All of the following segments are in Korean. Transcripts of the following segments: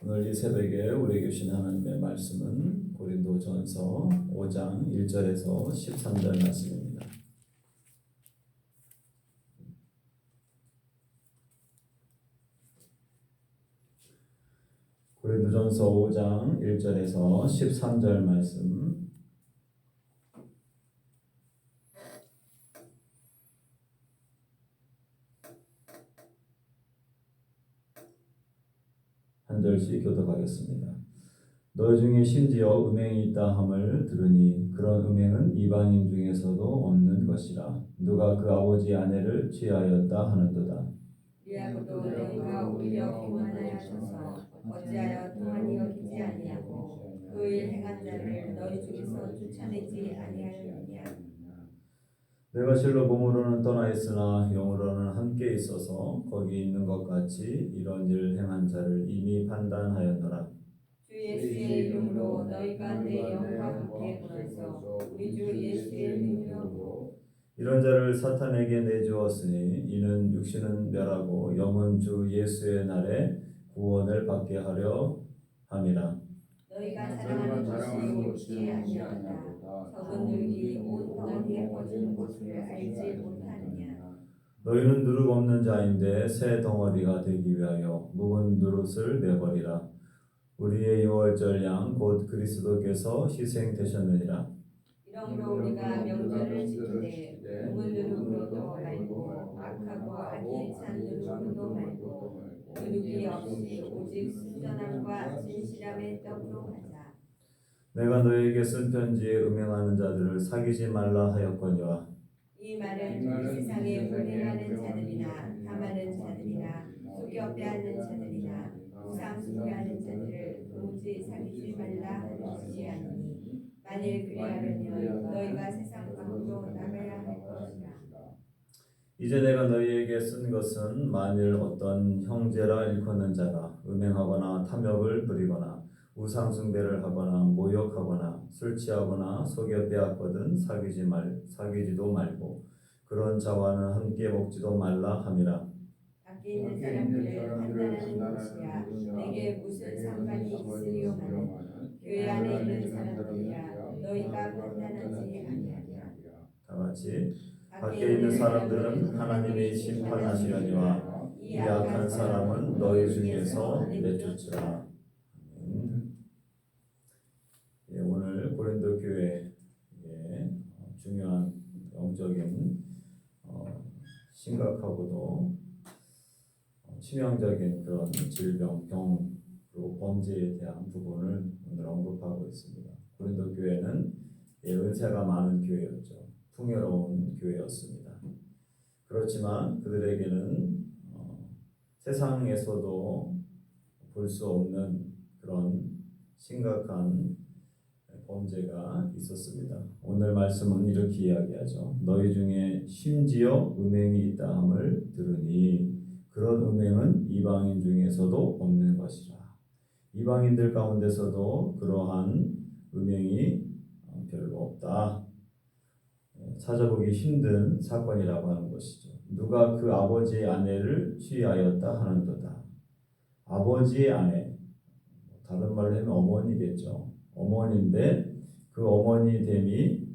오늘 이 새벽에 우리에게 주신 하나님의 말씀은 고린도전서 5장 1절에서 13절 말씀입니다. 고린도전서 5장 1절에서 13절 말씀 한 절씩 교독하겠습니다. 너희 중에 심지어 음행이 있다 함을 들으니 그런 음행은 이방인 중에서도 없는 것이라. 누가 그 아버지 아내를 취하였다 하는도다. 이하고도 너희가 오히려 교만하여 하셔서 어찌하여 동안히 여기지 아니하고 그 일 행한 자를 너희 중에서 쫓아내지 아니하였느냐. 내가 실로 몸으로는 떠나 있으나 영으로는 함께 있어서 거기 있는 것 같이 이런 일 행한 자를 이미 판단하였노라. 주 예수의 이름으로 너희가 내 영과 함께 보내서 우리 주 예수의 능력으로 이런 자를 사탄에게 내주었으니 이는 육신은 멸하고 영은 주 예수의 날에 구원을 받게 하려 함이라. 너희가 자랑하는 것이 옳지 아니하다. 적은 늙이 온 덩어리에 퍼진 것을 알지 못하느냐. 너희는 누룩 없는 자인데 새 덩어리가 되기 위하여 묵은 누룩을 내버리라. 우리의 유월절 양 곧 그리스도께서 희생되셨느니라. 이러므로 우리가 명절을 지키되 묵은 누룩으로도 말고 악하고 악이 찬 누룩으로도 말고 누룩이 없이 오직 순전함과 진실함의 떡으로 하자. 내가 너에게 쓴 편지에 음행하는 자들을 사귀지 말라 하였거니와. 이 말은 이 세상에 음행하는 자들이나 탐하는 자들이나 속여 빼앗는 자들이나 우상 숭배하는 자들을 도무지 사귀지 말라 하는 것이 아니니 만일 그리하려면 너희가 세상 밖으로 나가야 할 것이라. 이제 내가 너희에게 쓴 것은 만일 어떤 형제라 일컫는 자가 음행하거나 탐욕을 부리거나 우상 숭배를 하거나 모욕하거나 술 취하거나 속여 빼앗거든 사귀지도 말고 그런 자와는 함께 먹지도 말라 함이라. 밖에 있는 사람들을 판단하는 것이야 내게 무슨 상관이 있으리요 하는 교회 안에 있는 사람들이야 너희가 판단하지 아니하냐. 다 같이 밖에 있는 사람들은 하나님이 심판하시려니와 이 악한 사람은 너희 중에서 내쫓으라. 오늘 고린도 교회의 중요한 영적인 심각하고도 치명적인 그런 질병, 병, 그리고 범죄에 대한 부분을 오늘 언급하고 있습니다. 고린도 교회는 은혜가 많은 교회였죠. 풍요로운 교회였습니다. 그렇지만 그들에게는 세상에서도 볼 수 없는 그런 심각한 범죄가 있었습니다. 오늘 말씀은 이렇게 이야기하죠. 너희 중에 심지어 음행이 있다 함을 들으니 그런 음행은 이방인 중에서도 없는 것이라. 이방인들 가운데서도 그러한 음행이 별로 없다. 찾아보기 힘든 사건이라고 하는 것이죠. 누가 그 아버지의 아내를 취하였다 하는도다. 아버지의 아내, 다른 말로 하면 어머니겠죠. 어머니인데 그 어머니됨이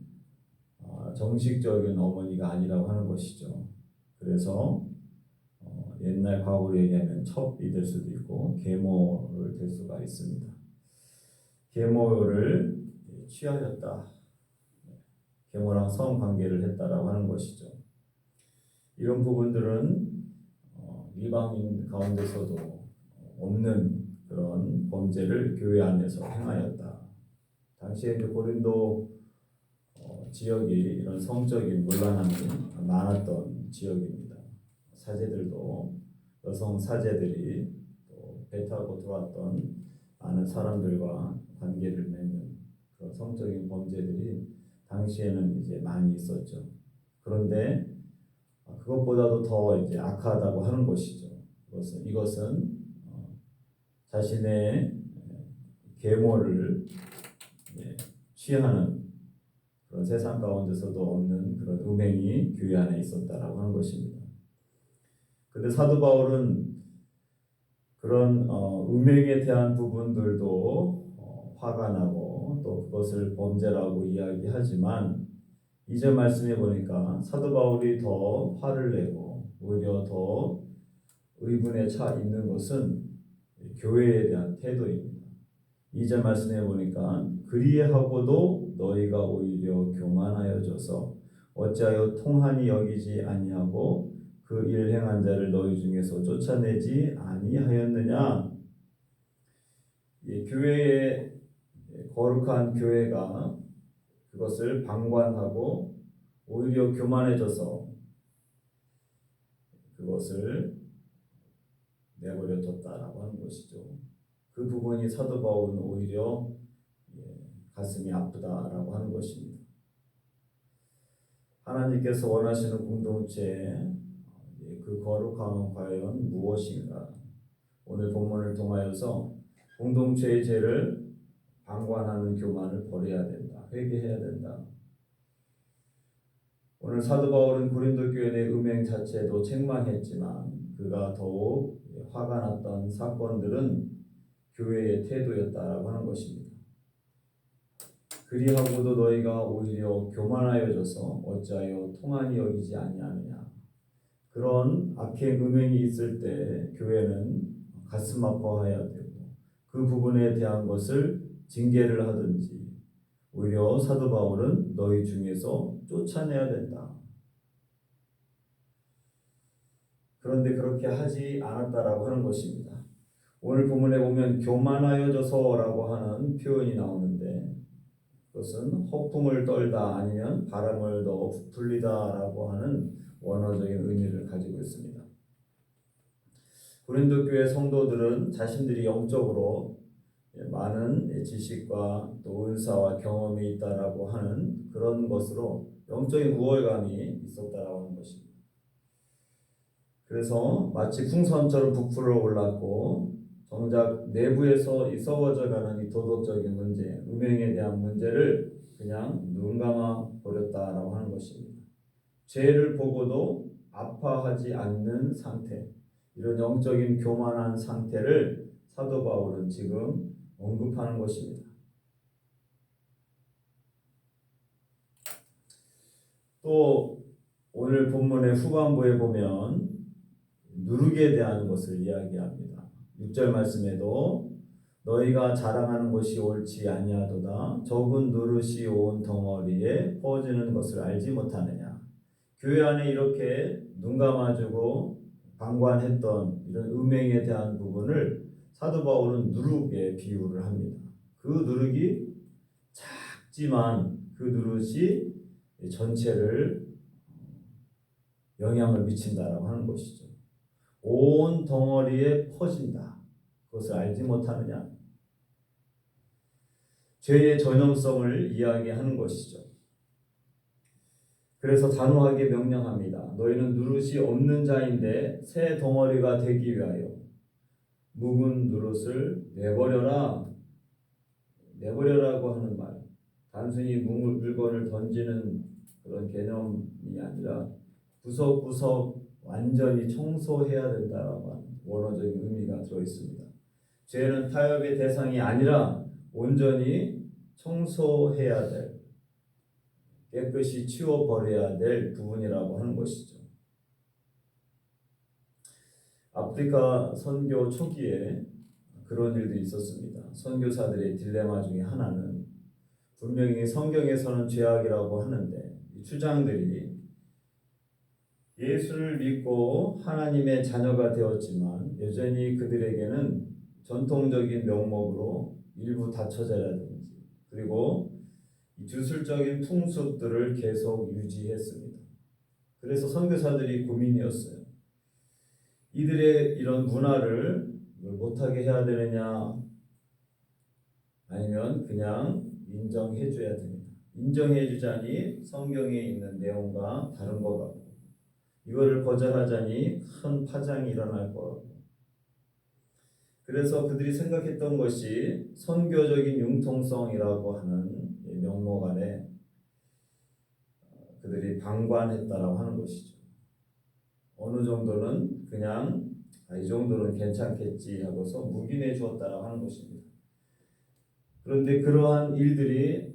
정식적인 어머니가 아니라고 하는 것이죠. 그래서 옛날 과거로 얘기하면 첩이 될 수도 있고 계모를 될 수가 있습니다. 계모를 취하였다. 계모랑 성관계를 했다라고 하는 것이죠. 이런 부분들은 이방인 가운데서도 없는 그런 범죄를 교회 안에서 행하였다. 당시에 이제 고린도 지역이 이런 성적인 문란함이 많았던 지역입니다. 사제들도 여성 사제들이 또 배 타고 들어왔던 많은 사람들과 관계를 맺는 그런 성적인 범죄들이 당시에는 이제 많이 있었죠. 그런데 그것보다도 더 이제 악하다고 하는 것이죠. 이것은 자신의 계모를 취하는 그런 세상 가운데서도 없는 그런 음행이 교회 안에 있었다라고 하는 것입니다. 근데 사도 바울은 그런 음행에 대한 부분들도 화가 나고 또 그것을 범죄라고 이야기하지만 2절 말씀해 보니까 사도 바울이 더 화를 내고 오히려 더 의분에 차 있는 것은 교회에 대한 태도입니다. 2절 말씀해 보니까 그리하고도 너희가 오히려 교만하여져서 어찌하여 통한이 여기지 아니하고 그 일 행한 자를 너희 중에서 쫓아내지 아니하였느냐. 교회의 거룩한 교회가 그것을 방관하고 오히려 교만해져서 그것을 내버려 뒀다라고 하는 것이죠. 그 부분이 사도 바울은 오히려 가슴이 아프다라고 하는 것입니다. 하나님께서 원하시는 공동체의 그 거룩함은 과연 무엇인가? 오늘 본문을 통하여서 공동체의 죄를 방관하는 교만을 버려야 된다. 회개해야 된다. 오늘 사도 바울은 고린도 교회 내 음행 자체도 책망했지만 그가 더욱 화가 났던 사건들은 교회의 태도였다라고 하는 것입니다. 그리하고도 너희가 오히려 교만하여져서 어찌하여 통한이 여기지 아니하느냐. 그런 악행 음행이 있을 때 교회는 가슴 아파해야 되고 그 부분에 대한 것을 징계를 하든지 오히려 사도 바울은 너희 중에서 쫓아내야 된다. 그런데 그렇게 하지 않았다라고 하는 것입니다. 오늘 본문에 보면 교만하여져서라고 하는 표현이 나오는데 그것은 허풍을 떨다 아니면 바람을 더 부풀리다라고 하는 원어적인 의미를 가지고 있습니다. 고린도 교회 성도들은 자신들이 영적으로 많은 지식과 또 은사와 경험이 있다라고 하는 그런 것으로 영적인 우월감이 있었다라고 하는 것입니다. 그래서 마치 풍선처럼 부풀어 올랐고 정작 내부에서 썩어져가는 이 도덕적인 문제, 음행에 대한 문제를 그냥 눈 감아 버렸다라고 하는 것입니다. 죄를 보고도 아파하지 않는 상태, 이런 영적인 교만한 상태를 사도 바울은 지금 언급하는 것입니다. 또 오늘 본문의 후반부에 보면 누룩에 대한 것을 이야기합니다. 6절 말씀에도 너희가 자랑하는 것이 옳지 아니하도다. 적은 누룩이 온 덩어리에 퍼지는 것을 알지 못하느냐. 교회 안에 이렇게 눈 감아주고 방관했던 이런 음행에 대한 부분을 사도 바울은 누룩에 비유를 합니다. 그 누룩이 작지만 그 누룩이 전체를 영향을 미친다라고 하는 것이죠. 온 덩어리에 퍼진다. 그것을 알지 못하느냐. 죄의 전염성을 이야기하는 것이죠. 그래서 단호하게 명령합니다. 너희는 누룩이 없는 자인데 새 덩어리가 되기 위하여 묵은 누룩을 내버려라. 내버려라고 하는 말. 단순히 물건을 던지는 그런 개념이 아니라 구석구석 완전히 청소해야 된다라고 하는 원어적인 의미가 들어있습니다. 죄는 타협의 대상이 아니라 온전히 청소해야 될, 깨끗이 치워버려야 될 부분이라고 하는 것이죠. 아프리카 선교 초기에 그런 일도 있었습니다. 선교사들의 딜레마 중에 하나는 분명히 성경에서는 죄악이라고 하는데 이 추장들이 예수를 믿고 하나님의 자녀가 되었지만 여전히 그들에게는 전통적인 명목으로 일부 다처제라든지 그리고 주술적인 풍습들을 계속 유지했습니다. 그래서 선교사들이 고민이었어요. 이들의 이런 문화를 못하게 해야 되느냐 아니면 그냥 인정해줘야 됩니다. 인정해주자니 성경에 있는 내용과 다른 것 같고 이거를 거절하자니 큰 파장이 일어날 것 같고 그래서 그들이 생각했던 것이 선교적인 융통성이라고 하는 명목 아래 그들이 방관했다라고 하는 것이죠. 어느 정도는 그냥 이 정도는 괜찮겠지 하고서 묵인해 주었다라고 하는 것입니다. 그런데 그러한 일들이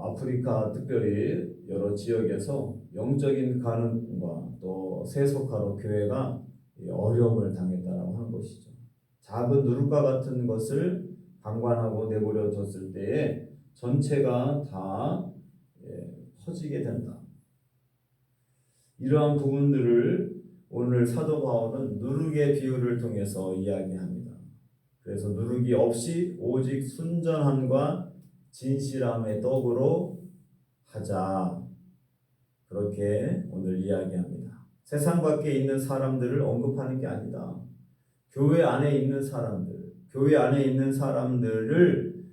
아프리카 특별히 여러 지역에서 영적인 가능과 또 세속화로 교회가 어려움을 당했다라고 하는 것이죠. 작은 누룩과 같은 것을 방관하고 내버려 뒀을 때에 전체가 다 퍼지게 된다. 이러한 부분들을 오늘 사도 바울은 누룩의 비유를 통해서 이야기합니다. 그래서 누룩이 없이 오직 순전함과 진실함의 떡으로 하자. 그렇게 오늘 이야기합니다. 세상 밖에 있는 사람들을 언급하는 게 아니다. 교회 안에 있는 사람들을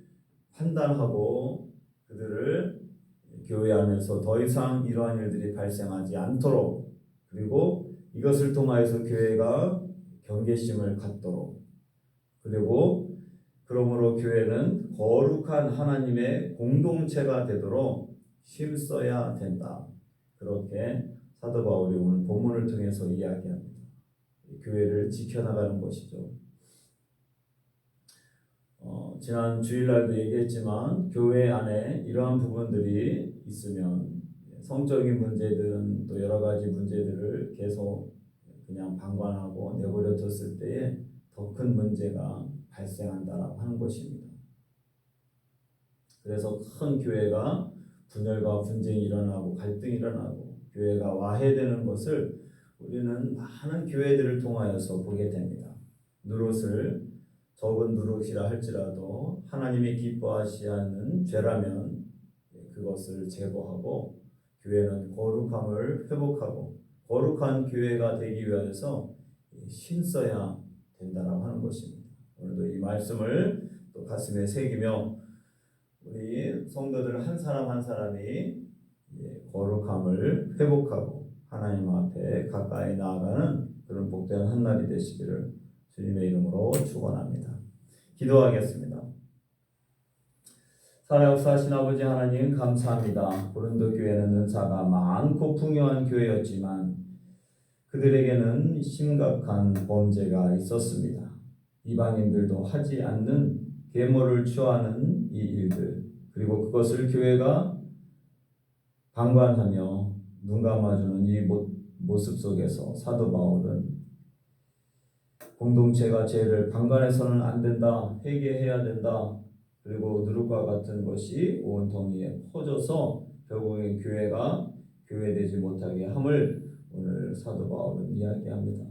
판단하고 그들을 교회 안에서 더 이상 이러한 일들이 발생하지 않도록, 그리고 이것을 통하여서 교회가 경계심을 갖도록, 그리고 그러므로 교회는 거룩한 하나님의 공동체가 되도록 힘써야 된다. 그렇게 사도 바울이 오늘 본문을 통해서 이야기합니다. 교회를 지켜나가는 것이죠. 지난 주일날도 얘기했지만 교회 안에 이러한 부분들이 있으면 성적인 문제든 또 여러 가지 문제들을 계속 그냥 방관하고 내버려 뒀을 때에 더 큰 문제가 발생한다라고 하는 것입니다. 그래서 큰 교회가 분열과 분쟁이 일어나고 갈등이 일어나고 교회가 와해되는 것을 우리는 많은 교회들을 통하여서 보게 됩니다. 누롯을 적은 누롯이라 할지라도 하나님이 기뻐하시 않는 죄라면 그것을 제거하고 교회는 거룩함을 회복하고 거룩한 교회가 되기 위해서 힘써야 된다라고 하는 것입니다. 오늘도 이 말씀을 또 가슴에 새기며 우리 성도들 한 사람 한 사람이 거룩함을 회복하고 하나님 앞에 가까이 나아가는 그런 복된 한 날이 되시기를 주님의 이름으로 축원합니다. 기도하겠습니다. 살아역사하신 아버지 하나님 감사합니다. 고린도 교회는 은사가 많고 풍요한 교회였지만 그들에게는 심각한 범죄가 있었습니다. 이방인들도 하지 않는 계모를 취하는 이 일들, 그리고 그것을 교회가 방관하며 눈 감아주는 이 모습 속에서 사도 바울은 공동체가 죄를 방관해서는 안 된다, 회개해야 된다, 그리고 누룩과 같은 것이 온통에 퍼져서 결국엔 교회가 교회되지 못하게 함을 오늘 사도 바울은 이야기합니다.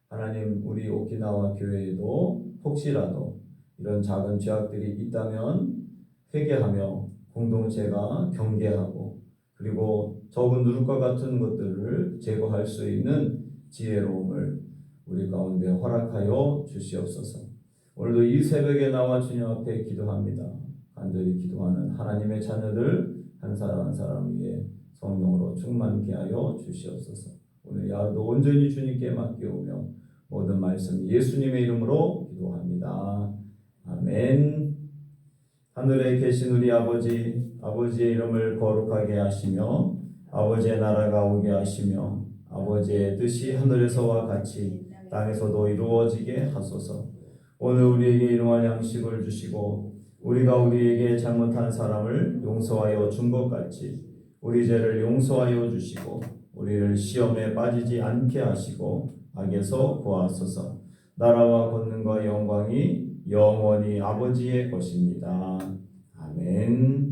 하나님, 우리 오키나와 교회에도 혹시라도 이런 작은 죄악들이 있다면 회개하며 공동체가 경계하고 그리고 적은 누룩과 같은 것들을 제거할 수 있는 지혜로움을 우리 가운데 허락하여 주시옵소서. 오늘도 이 새벽에 나와 주님 앞에 기도합니다. 간절히 기도하는 하나님의 자녀들 한 사람 한 사람 위에 성령으로 충만케 하여 주시옵소서. 오늘 하루도 온전히 주님께 맡겨오며 모든 말씀 예수님의 이름으로 기도합니다. 아멘. 하늘에 계신 우리 아버지, 아버지의 이름을 거룩하게 하시며 아버지의 나라가 오게 하시며 아버지의 뜻이 하늘에서와 같이 땅에서도 이루어지게 하소서. 오늘 우리에게 일용할 양식을 주시고 우리가 우리에게 잘못한 사람을 용서하여 준 것 같이 우리 죄를 용서하여 주시고 우리를 시험에 빠지지 않게 하시고 악에서 구하소서. 나라와 권능과 영광이 영원히 아버지의 것입니다. 아멘.